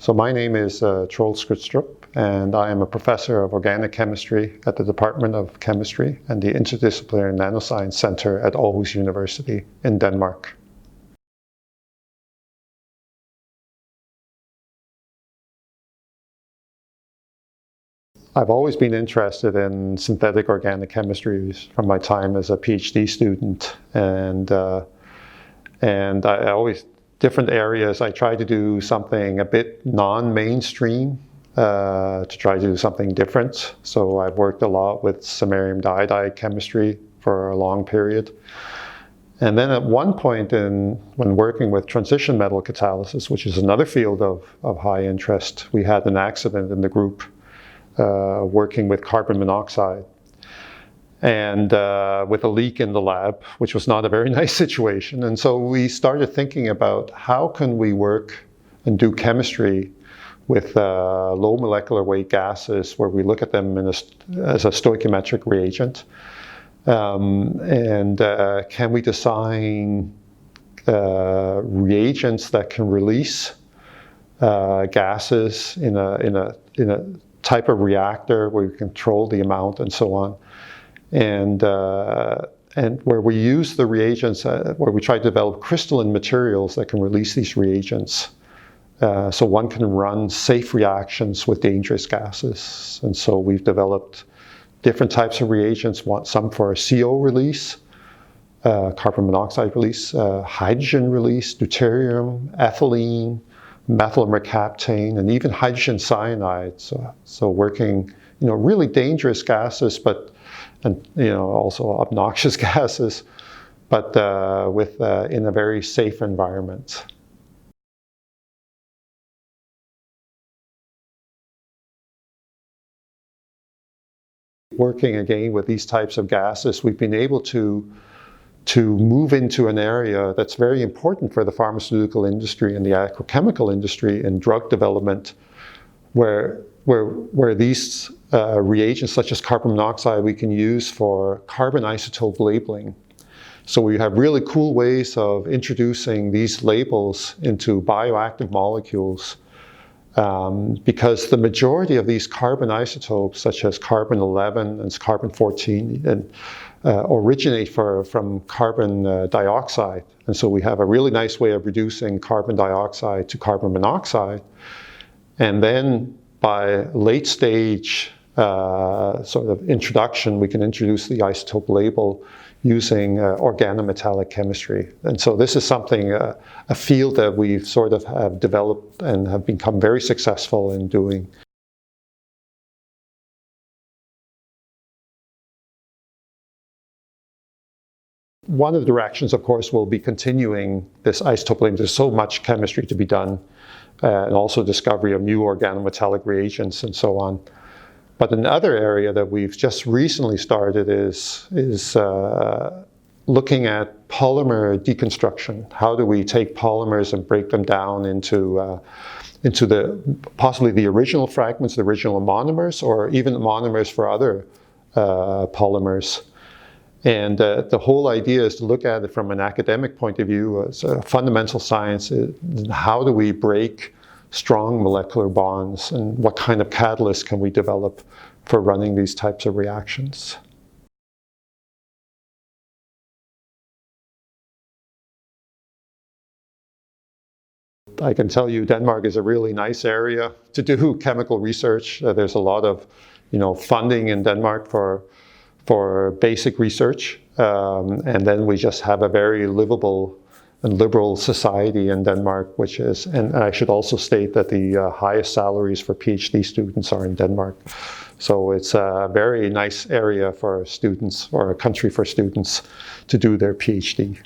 So my name is Troels Skrydstrup, and I am a professor of organic chemistry at the Department of Chemistry and the Interdisciplinary Nanoscience Center at Aarhus University in Denmark. I've always been interested in synthetic organic chemistries from my time as a PhD student, and I always, different areas, I try to do something a bit non-mainstream to try to do something different. So I've worked a lot with samarium diiodide chemistry for a long period. And then at one point when working with transition metal catalysis, which is another field of high interest, we had an accident in the group working with carbon monoxide and with a leak in the lab, which was not a very nice situation. And so we started thinking about how can we work and do chemistry with low molecular weight gases, where we look at them as a stoichiometric reagent. Can we design reagents that can release gases in a type of reactor where we control the amount and so on, and where we use the reagents, where we try to develop crystalline materials that can release these reagents, so one can run safe reactions with dangerous gases. And so we've developed different types of reagents, some for CO release, carbon monoxide release, hydrogen release, deuterium, ethylene, methyl mercaptane, and even hydrogen cyanide. So working, really dangerous gases, and also obnoxious gases, but in a very safe environment. Working again with these types of gases, we've been able to move into an area that's very important for the pharmaceutical industry and the agrochemical industry in drug development, where these reagents, such as carbon monoxide, we can use for carbon isotope labeling. So we have really cool ways of introducing these labels into bioactive molecules, because the majority of these carbon isotopes, such as carbon-11 and carbon-14, originate from carbon dioxide. And so we have a really nice way of reducing carbon dioxide to carbon monoxide. And then by late stage sort of introduction, we can introduce the isotope label using organometallic chemistry. And so this is something, a field that we've sort of have developed and have become very successful in doing. One of the directions, of course, will be continuing this isotope labeling. There's so much chemistry to be done, and also discovery of new organometallic reagents and so on. But another area that we've just recently started is looking at polymer deconstruction. How do we take polymers and break them down into possibly the original fragments, the original monomers, or even monomers for other polymers? And the whole idea is to look at it from an academic point of view as a fundamental science. How do we break strong molecular bonds, and what kind of catalyst can we develop for running these types of reactions? I can tell you Denmark is a really nice area to do chemical research. There's a lot of funding in Denmark for basic research, and then we just have a very livable and liberal society in Denmark, and I should also state that the highest salaries for PhD students are in Denmark. So it's a very nice area for students, or a country for students to do their PhD.